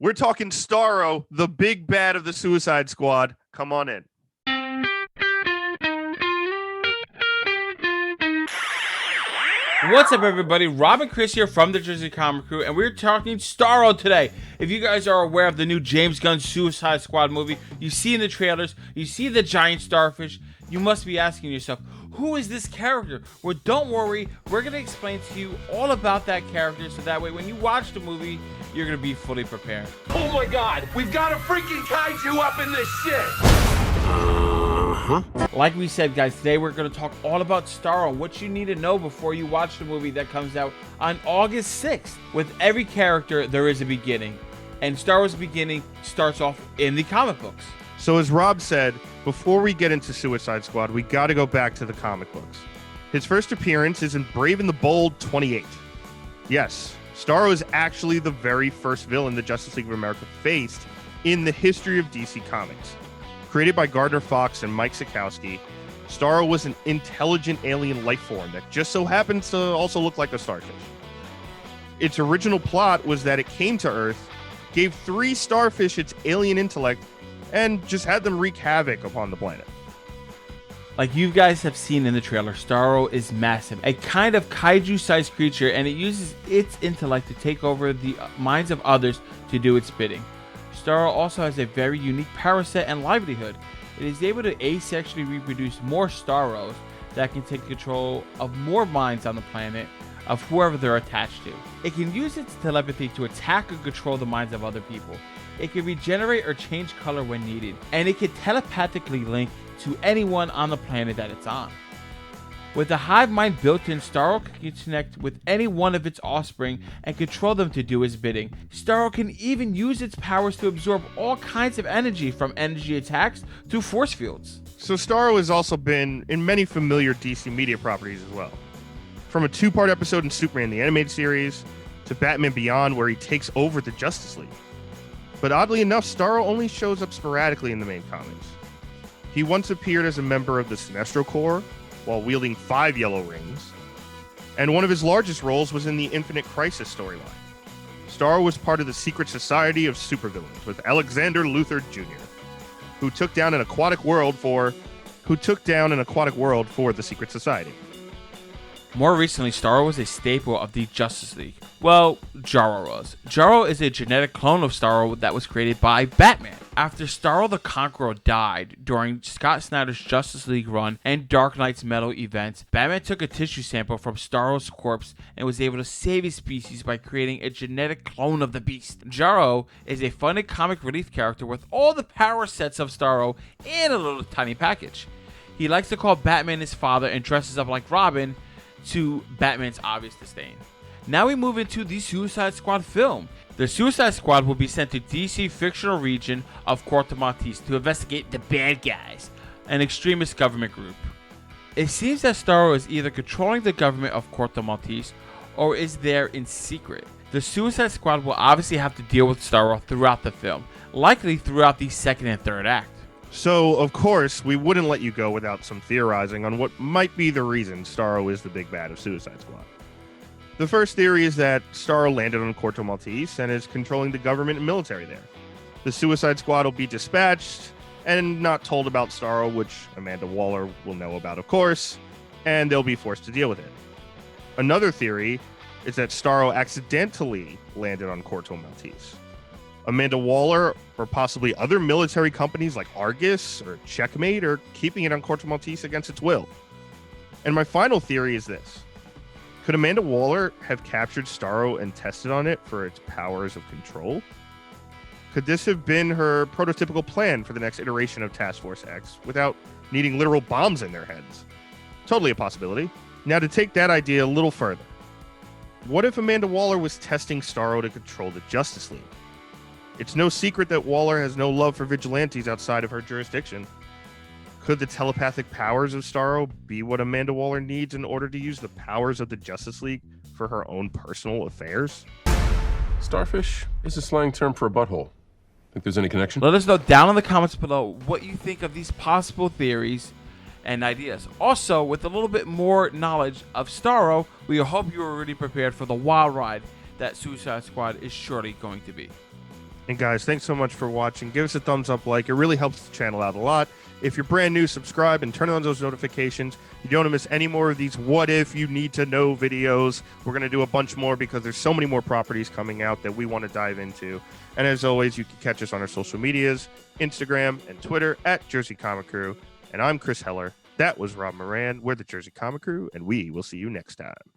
We're talking Starro, the big bad of the Suicide Squad. Come on in. What's up, everybody? Rob and Chris here from the Jersey Comic Crew, and we're talking Starro today. If you guys are aware of the new James Gunn Suicide Squad movie, you see in the trailers, you see the giant starfish, you must be asking yourself, who is this character? Well, don't worry, we're going to explain to you all about that character, so that way when you watch the movie, you're going to be fully prepared. Oh my god, we've got a freaking kaiju up in this shit! Like we said, guys, today we're going to talk all about Starro, what you need to know before you watch the movie that comes out on August 6th. With every character, there is a beginning, and Starro's beginning starts off in the comic books. So as Rob said, before we get into Suicide Squad, we got to go back to the comic books. His first appearance is in Brave and the Bold 28. Yes, Starro is actually the very first villain the Justice League of America faced in the history of DC Comics. Created by Gardner Fox and Mike Sekowsky, Starro was an intelligent alien life form that just so happens to also look like a starfish. Its original plot was that it came to Earth, gave 3 starfish its alien intellect, and just had them wreak havoc upon the planet. Like you guys have seen in the trailer, Starro is massive, a kind of kaiju-sized creature, and it uses its intellect to take over the minds of others to do its bidding. Starro also has a very unique power set and livelihood. It is able to asexually reproduce more Starros that can take control of more minds on the planet of whoever they're attached to. It can use its telepathy to attack or control the minds of other people. It can regenerate or change color when needed, and it can telepathically link to anyone on the planet that it's on. With a hive mind built in, Starro can connect with any one of its offspring and control them to do his bidding. Starro can even use its powers to absorb all kinds of energy, from energy attacks to force fields. So Starro has also been in many familiar DC media properties as well. From a 2-part episode in Superman the Animated Series, to Batman Beyond, where he takes over the Justice League. But oddly enough, Starro only shows up sporadically in the main comics. He once appeared as a member of the Sinestro Corps, while wielding 5 yellow rings, and one of his largest roles was in the Infinite Crisis storyline. Starro was part of the secret society of supervillains with Alexander Luthor Jr., who took down an aquatic world for the secret society. More recently, Starro was a staple of the Justice League. Well, Jarro was. Jarro is a genetic clone of Starro that was created by Batman. After Starro the Conqueror died during Scott Snyder's Justice League run and Dark Knight's Metal events, Batman took a tissue sample from Starro's corpse and was able to save his species by creating a genetic clone of the beast. Jarro is a funded comic relief character with all the power sets of Starro in a little tiny package. He likes to call Batman his father and dresses up like Robin, to Batman's obvious disdain. Now we move into the Suicide Squad film. The Suicide Squad will be sent to DC fictional region of Corto Maltese to investigate the bad guys, an extremist government group. It seems that Starro is either controlling the government of Corto Maltese or is there in secret. The Suicide Squad will obviously have to deal with Starro throughout the film, likely throughout the second and third act. So, of course, we wouldn't let you go without some theorizing on what might be the reason Starro is the big bad of Suicide Squad. The first theory is that Starro landed on Corto Maltese and is controlling the government and military there. The Suicide Squad will be dispatched and not told about Starro, which Amanda Waller will know about, of course, and they'll be forced to deal with it. Another theory is that Starro accidentally landed on Corto Maltese. Amanda Waller, or possibly other military companies like Argus or Checkmate, are keeping it on Corto Maltese against its will. And my final theory is this. Could Amanda Waller have captured Starro and tested on it for its powers of control? Could this have been her prototypical plan for the next iteration of Task Force X without needing literal bombs in their heads? Totally a possibility. Now, to take that idea a little further, what if Amanda Waller was testing Starro to control the Justice League? It's no secret that Waller has no love for vigilantes outside of her jurisdiction. Could the telepathic powers of Starro be what Amanda Waller needs in order to use the powers of the Justice League for her own personal affairs? Starfish is a slang term for a butthole. Think there's any connection? Let us know down in the comments below what you think of these possible theories and ideas. Also, with a little bit more knowledge of Starro, we hope you are already prepared for the wild ride that Suicide Squad is surely going to be. And guys, thanks so much for watching. Give us a thumbs up, like. It really helps the channel out a lot. If you're brand new, subscribe and turn on those notifications. You don't want to miss any more of these what if you need to know videos. We're going to do a bunch more because there's so many more properties coming out that we want to dive into. And as always, you can catch us on our social medias, Instagram and Twitter at Jersey Comic Crew. And I'm Chris Heller. That was Rob Moran. We're the Jersey Comic Crew, and we will see you next time.